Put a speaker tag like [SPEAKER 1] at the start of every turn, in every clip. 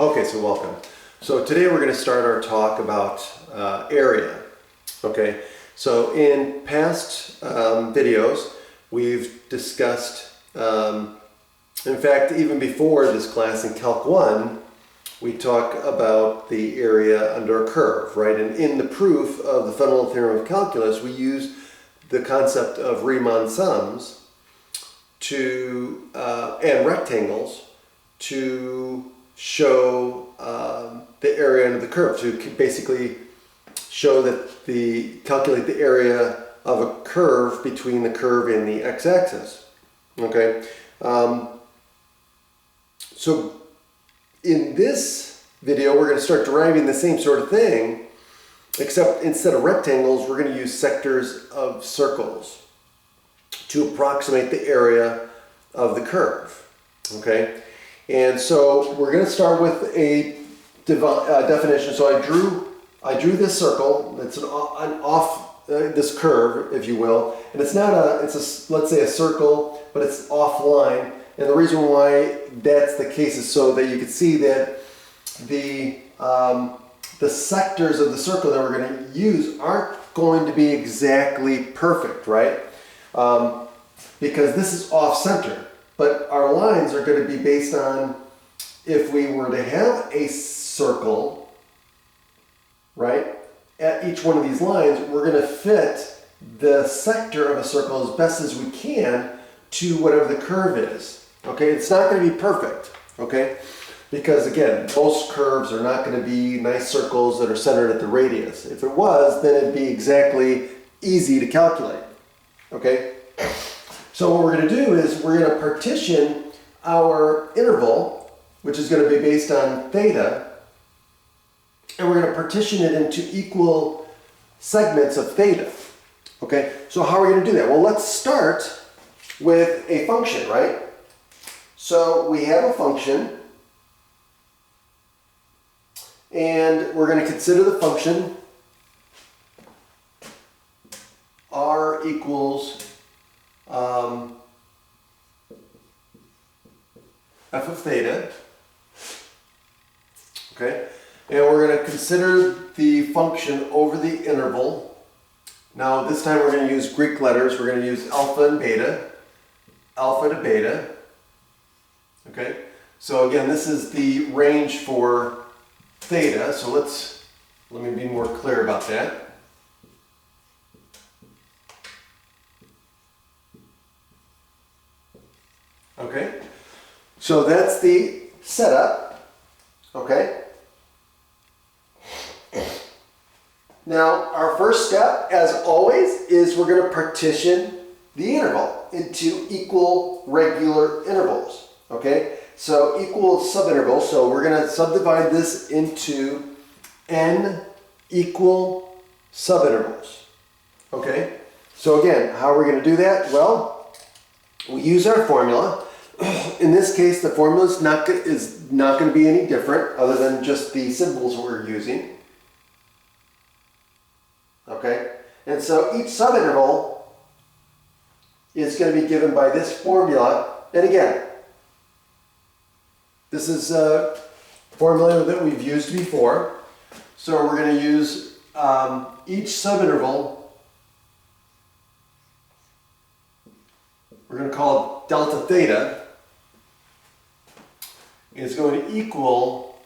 [SPEAKER 1] Okay, so welcome. So today we're going to start our talk about area. Okay, so in past videos we've discussed, in fact even before this class in Calc 1, we talk about the area under a curve, right? And in the proof of the fundamental theorem of calculus, we use the concept of Riemann sums to and rectangles to show the area under the curve, to basically show that calculate the area of a curve between the curve and the x-axis. Okay, so in this video we're going to start deriving the same sort of thing, except instead of rectangles we're going to use sectors of circles to approximate the area of the curve. Okay, and so we're going to start with a definition. So I drew this circle. It's an off this curve, if you will, and it's not let's say a circle, but it's offline. And the reason why that's the case is so that you can see that the sectors of the circle that we're going to use aren't going to be exactly perfect, right? Because this is off-center. But our lines are going to be based on, if we were to have a circle, right, at each one of these lines, we're going to fit the sector of a circle as best as we can to whatever the curve is. Okay, it's not going to be perfect, okay, because again, most curves are not going to be nice circles that are centered at the radius. If it was, then it'd be exactly easy to calculate, okay? So what we're going to do is we're going to partition our interval, which is going to be based on theta, and we're going to partition it into equal segments of theta. Okay, so how are we going to do that? Well, let's start with a function, right? So we have a function, and we're going to consider the function r equals f of theta, okay, and we're going to consider the function over the interval. Now this time we're going to use Greek letters. We're going to use alpha and beta, alpha to beta, okay. So again, this is the range for theta, so let me be more clear about that. Okay, so that's the setup, okay? Now, our first step, as always, is we're going to partition the interval into equal regular intervals, okay? So equal subintervals, so we're going to subdivide this into n equal subintervals, okay? So again, how are we going to do that? Well, we use our formula. In this case, the formula is not going to be any different other than just the symbols we're using. Okay? And so each subinterval is going to be given by this formula. And again, this is a formula that we've used before. So we're going to use each subinterval. We're going to call it delta theta. Is going to equal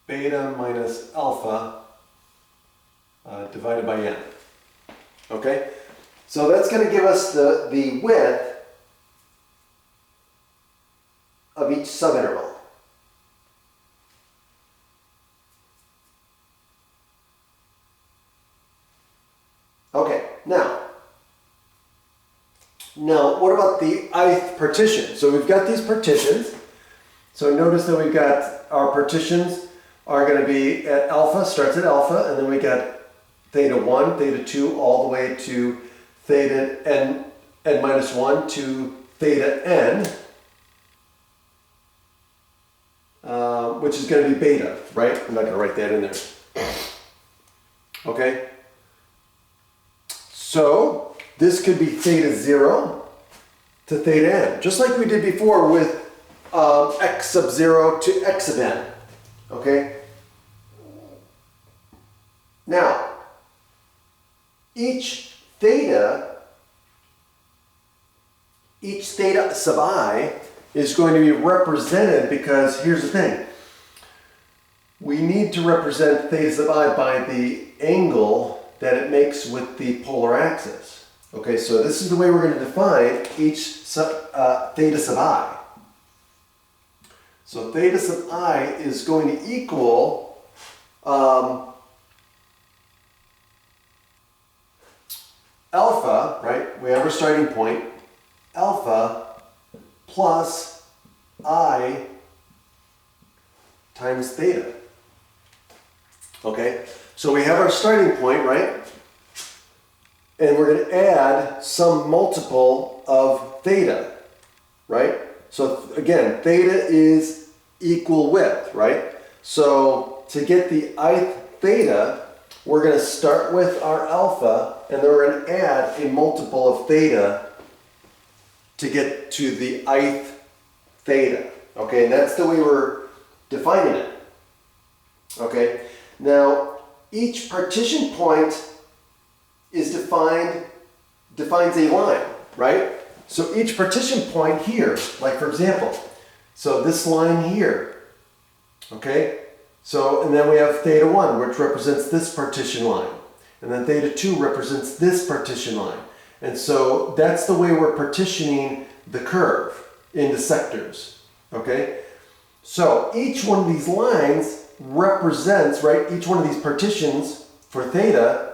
[SPEAKER 1] beta minus alpha divided by n. Okay? So that's going to give us the width of each subinterval. Okay, now what about the ith partition? So we've got these partitions. So notice that we've got our partitions are going to be at alpha, starts at alpha, and then we got theta 1, theta 2, all the way to theta n minus 1 to theta n, which is going to be beta, right? I'm not going to write that in there. Okay? So this could be theta 0 to theta n, just like we did before with x sub 0 to x sub n. Okay? Now, each theta sub I is going to be represented, because here's the thing. We need to represent theta sub I by the angle that it makes with the polar axis. Okay, so this is the way we're going to define each theta sub I. So theta sub I is going to equal alpha, right? We have our starting point, alpha plus I times theta. Okay, so we have our starting point, right? And we're going to add some multiple of theta, right? So again, theta is equal width, right? So to get the ith theta, we're going to start with our alpha, and then we're going to add a multiple of theta to get to the ith theta. Okay, and that's the way we're defining it. Okay, now each partition point is defines a line, right? So each partition point here, like for example, so this line here, okay? So, and then we have theta 1, which represents this partition line. And then theta 2 represents this partition line. And so that's the way we're partitioning the curve into sectors, okay? So each one of these lines represents, right, each one of these partitions for theta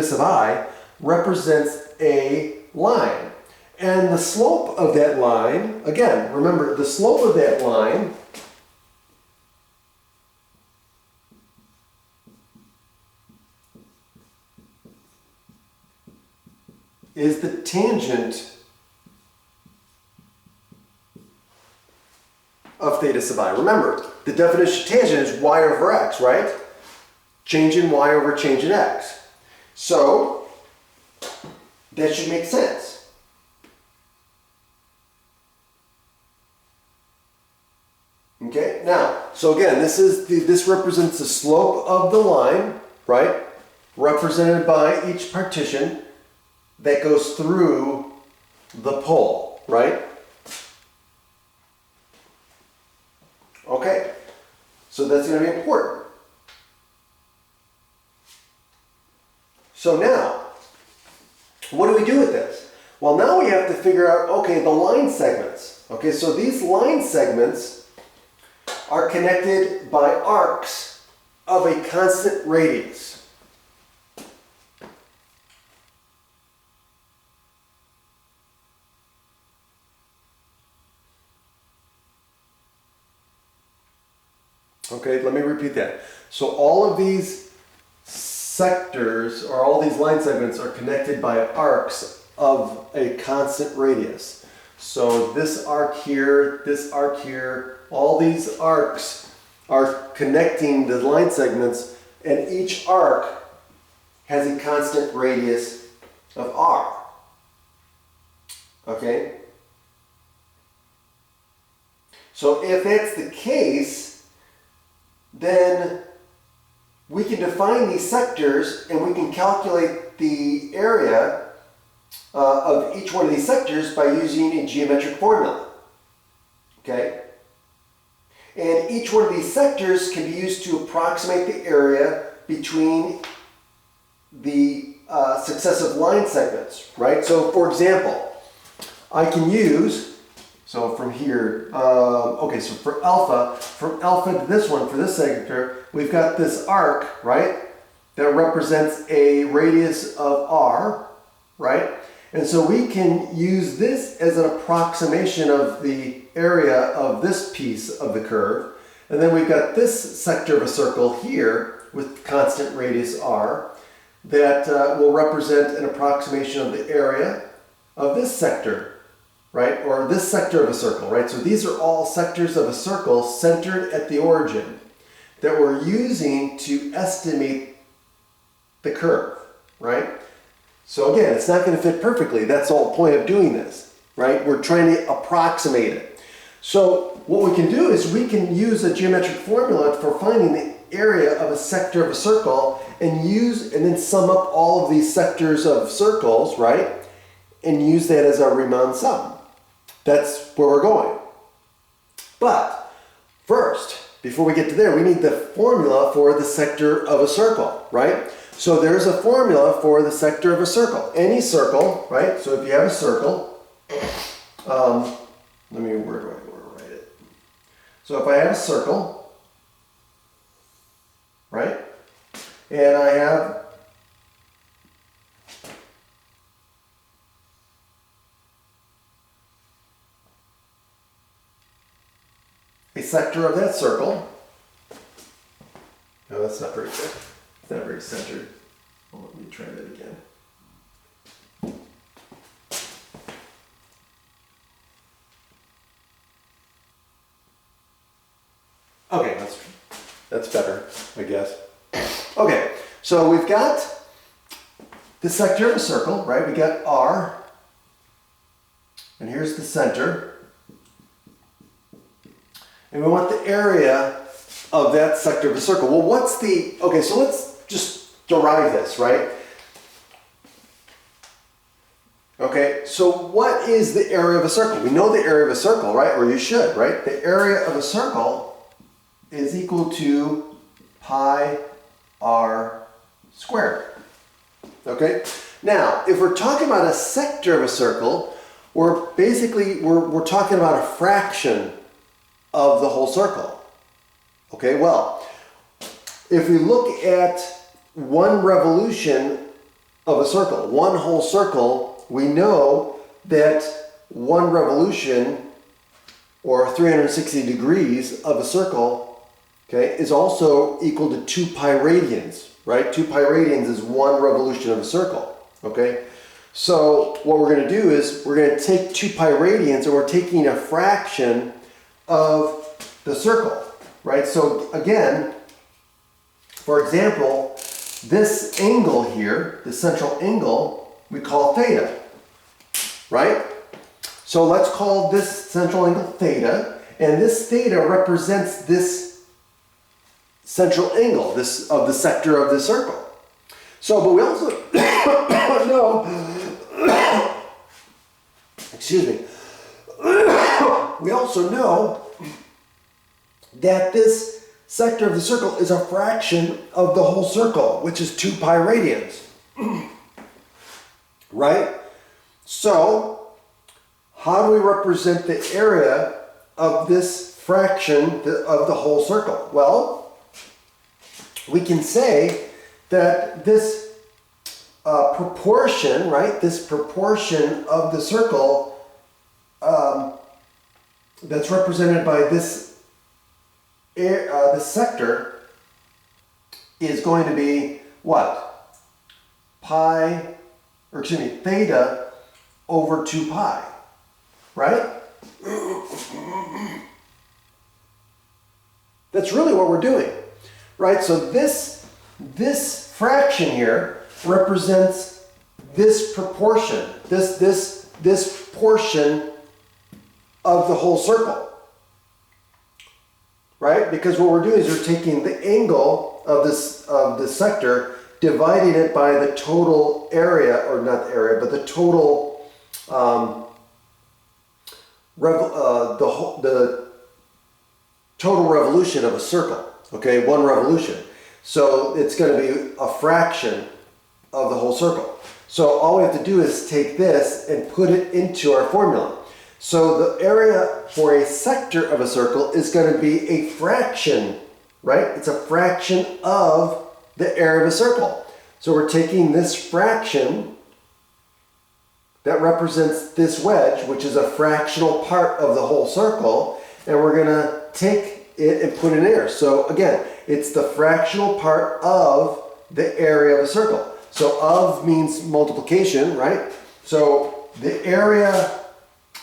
[SPEAKER 1] sub I, represents a line. And the slope of that line, again, remember, the slope of that line is the tangent of theta sub I. Remember, the definition of tangent is y over x, right? Change in y over change in x. So, that should make sense. Okay, now, so again, this represents the slope of the line, right? Represented by each partition that goes through the pole, right? Okay, so that's going to be important. So now, what do we do with this? Well, now we have to figure out, okay, the line segments. Okay, so these line segments are connected by arcs of a constant radius. Okay, let me repeat that. So all of these sectors, or all these line segments, are connected by arcs of a constant radius. So this arc here, all these arcs are connecting the line segments, and each arc has a constant radius of r. Okay? So if that's the case, then we can define these sectors, and we can calculate the area of each one of these sectors by using a geometric formula. Okay? And each one of these sectors can be used to approximate the area between the successive line segments, right? So for example, I can use, so from here, okay, so for alpha, from alpha to this one, for this sector, we've got this arc, right, that represents a radius of r, right? And so we can use this as an approximation of the area of this piece of the curve. And then we've got this sector of a circle here with constant radius r that will represent an approximation of the area of this sector, right? Or this sector of a circle, right? So these are all sectors of a circle centered at the origin that we're using to estimate the curve, right? So again, it's not going to fit perfectly. That's the whole point of doing this, right? We're trying to approximate it. So what we can do is we can use a geometric formula for finding the area of a sector of a circle and then sum up all of these sectors of circles, right? And use that as our Riemann sum. That's where we're going. But first, before we get to there, we need the formula for the sector of a circle, right? So there's a formula for the sector of a circle. Any circle, right? So if you have a circle, where do I write it? So if I have a circle, right? And I have a sector of that circle. No, that's not very good. It's not very centered. Well, let me try that again. Okay, that's better, I guess. Okay, so we've got the sector of a circle, right? We got R, and here's the center. And we want the area of that sector of a circle. Well, okay, so let's just derive this, right? Okay, so what is the area of a circle? We know the area of a circle, right? Or you should, right? The area of a circle is equal to pi r squared. Okay? Now, if we're talking about a sector of a circle, we're talking about a fraction of the whole circle. Okay, well, if we look at one revolution of a circle, one whole circle, we know that one revolution, or 360 degrees of a circle, okay, is also equal to 2 pi radians, right? 2 pi radians is one revolution of a circle, okay? So what we're going to do is we're going to take 2 pi radians, and we're taking a fraction of the circle, right? So again, for example, this angle here, the central angle, we call theta, right? So let's call this central angle theta, and this theta represents this central angle, of the sector of the circle. So, but we also know, excuse me, we also know that this sector of the circle is a fraction of the whole circle, which is 2 pi radians, right? So, how do we represent the area of this fraction of the whole circle? Well, we can say that this proportion, right, this proportion of the circle that's represented by this sector is going to be what? Theta over 2 pi, right? That's really what we're doing, right? So this fraction here represents this proportion, this portion of the whole circle, right? Because what we're doing is we're taking the angle of this sector, dividing it by the total area, or not the area, but the total the total revolution of a circle. Okay, one revolution. So it's going to be a fraction of the whole circle. So all we have to do is take this and put it into our formula. So the area for a sector of a circle is going to be a fraction, right? It's a fraction of the area of a circle. So we're taking this fraction that represents this wedge, which is a fractional part of the whole circle, and we're going to take it and put it in there. So again, it's the fractional part of the area of a circle. So of means multiplication, right? So the area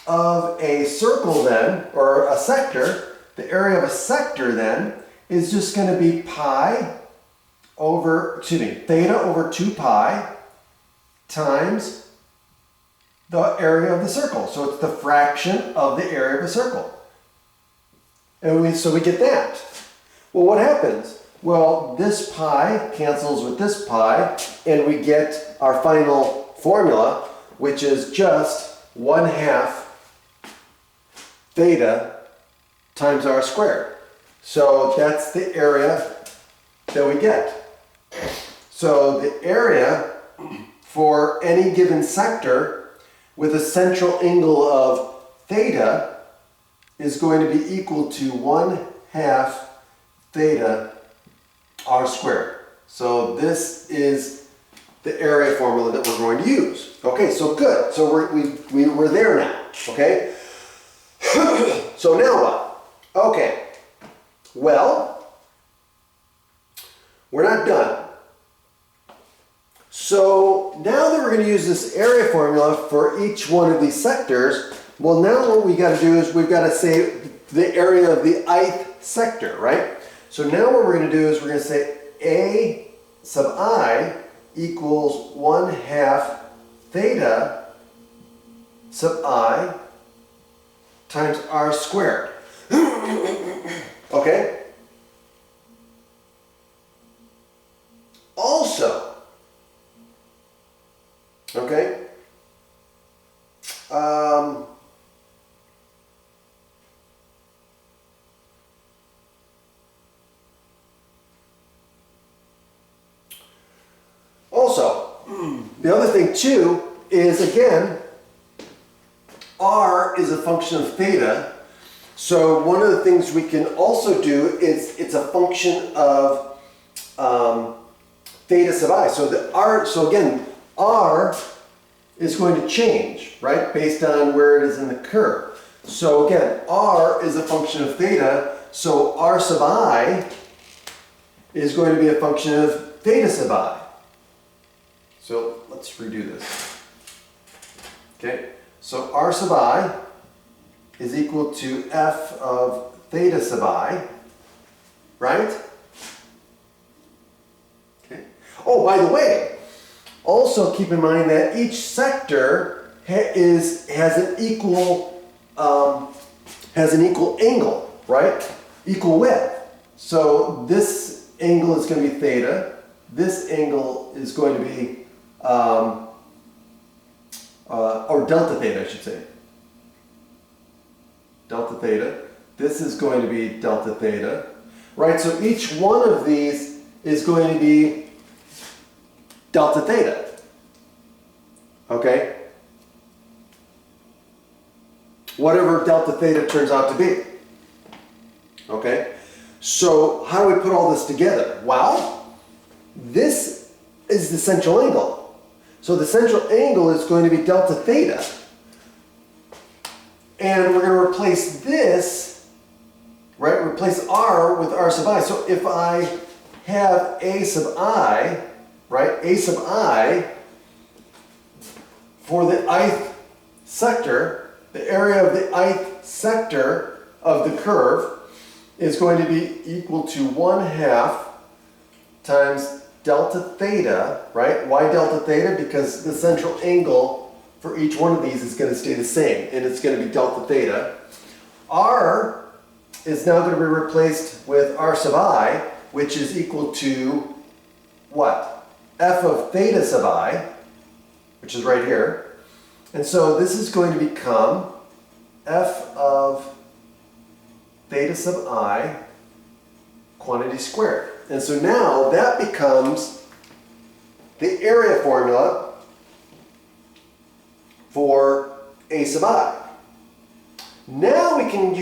[SPEAKER 1] of a circle then, or a sector, the area of a sector then is just going to be theta over 2 pi times the area of the circle. So it's the fraction of the area of a circle. And so we get that. Well, what happens? Well, this pi cancels with this pi, and we get our final formula, which is just 1/2 theta times r squared. So that's the area that we get. So the area for any given sector with a central angle of theta is going to be equal to 1/2 theta r squared. So this is the area formula that we're going to use. Okay, so good. So we're there now. Okay. So now what? Okay. Well, we're not done. So now that we're going to use this area formula for each one of these sectors, well, now what we got to do is we've got to say the area of the ith sector, right? So now what we're going to do is we're going to say A sub I equals 1/2 theta sub I times r squared. Okay? Also, okay, the other thing too is, again, r is a function of theta. So one of the things we can also do is it's a function of theta sub I. So the r. So again, r is going to change, right, based on where it is in the curve. So again, r is a function of theta. So r sub I is going to be a function of theta sub I. So let's redo this. Okay, so r sub I is equal to f of theta sub I, right? Okay. Oh, by the way, also keep in mind that each sector has an equal angle, right? Equal width. So this angle is going to be theta. This angle is going to be or delta theta, I should say. Delta theta. This is going to be delta theta, right? So each one of these is going to be delta theta. Okay? Whatever delta theta turns out to be. Okay? So how do we put all this together? Well, this is the central angle. So the central angle is going to be delta theta. And we're going to replace this, right? Replace r with r sub I. So if I have a sub I, right? A sub I for the ith sector, the area of the ith sector of the curve is going to be equal to 1/2 times delta theta, right? Why delta theta? Because the central angle for each one of these is going to stay the same, and it's going to be delta theta. R is now going to be replaced with r sub I, which is equal to what? F of theta sub I, which is right here. And so this is going to become f of theta sub I quantity squared. And so now that becomes the area formula for a sub I. Now we can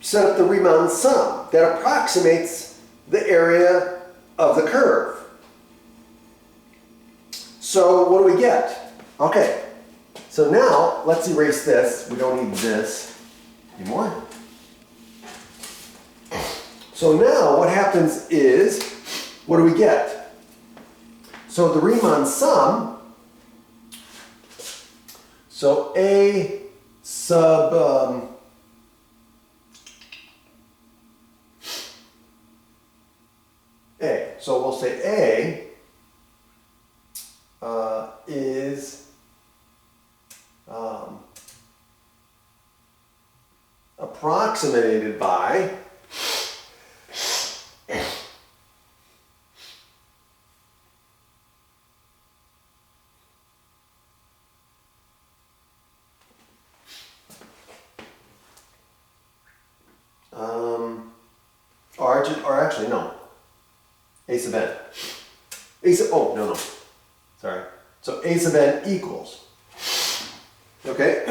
[SPEAKER 1] set up the Riemann sum that approximates the area of the curve. So what do we get? Okay, so now let's erase this. We don't need this anymore. So now what happens is, what do we get? So the Riemann sum, so A sub A. So we'll say A approximated by or actually no, a sub n. Oh, no, sorry. So a sub n equals, okay?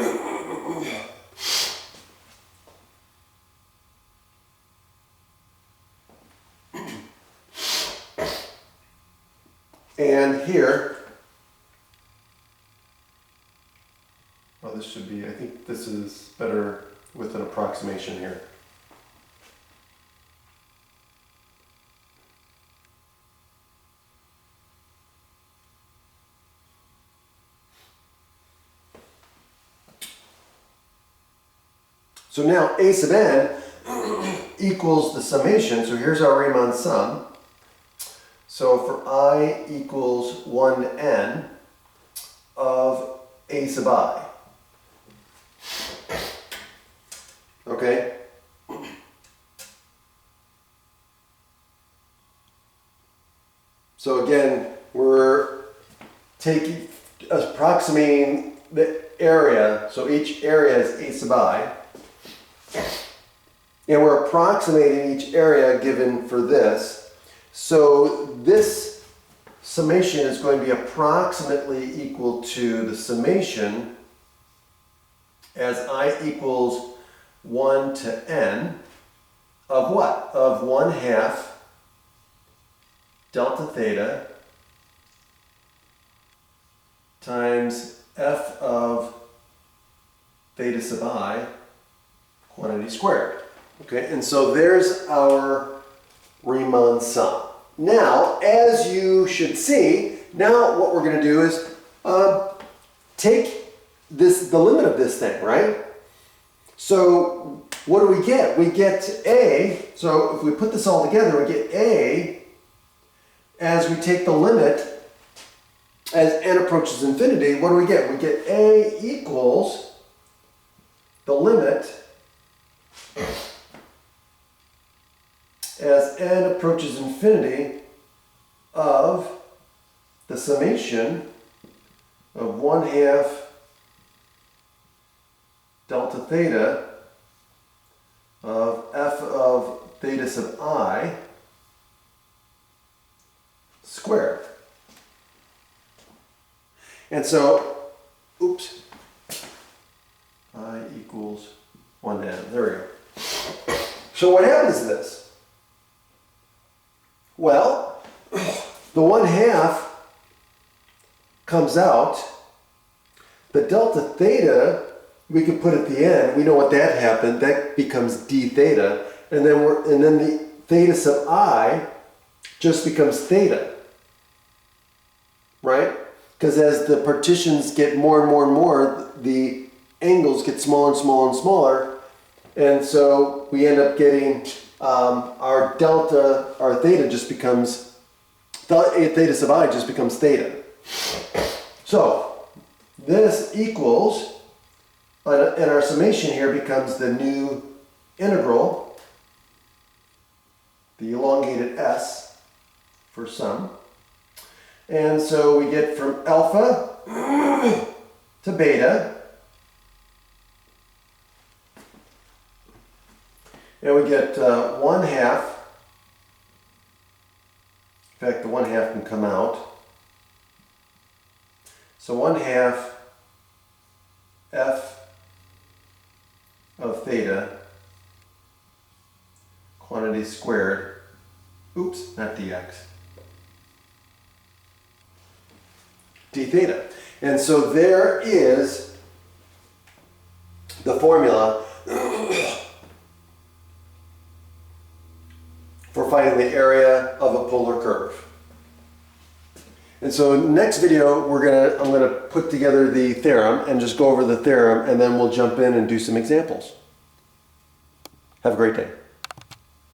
[SPEAKER 1] And here, well, this should be, I think this is better with an approximation here. So now a sub n equals the summation. So here's our Riemann sum. So for I equals 1n of a sub I. Okay? So again, we're approximating the area. So each area is a sub I. And we're approximating each area given for this. So this summation is going to be approximately equal to the summation as I equals 1 to n of what? Of 1/2 delta theta times f of theta sub I quantity squared. Okay, and so there's our Riemann sum. Now, as you should see, now what we're going to do is take the limit of this thing, right? So what do we get? We get a, so if we put this all together, we get a as we take the limit as n approaches infinity. What do we get? We get a equals the limit as n approaches infinity of the summation of 1/2 delta theta of f of theta sub I squared. And so, oops, I equals 1 to n. There we go. So what happens to this? Well, the 1/2 comes out. The delta theta we can put at the end. We know what that happened. That becomes d theta, and then the theta sub I just becomes theta, right? Because as the partitions get more and more and more, the angles get smaller and smaller and smaller, and so we end up getting our theta just becomes, theta sub I just becomes theta. So this equals, and our summation here becomes the new integral, the elongated s for sum. And so we get from alpha to beta, and we get 1/2. In fact, the 1/2 can come out. So 1/2 f of theta quantity squared. Oops, not dx. D theta. And so there is the formula for finding the area of a polar curve. And so in the next video, I'm gonna put together the theorem and just go over the theorem, and then we'll jump in and do some examples. Have a great day.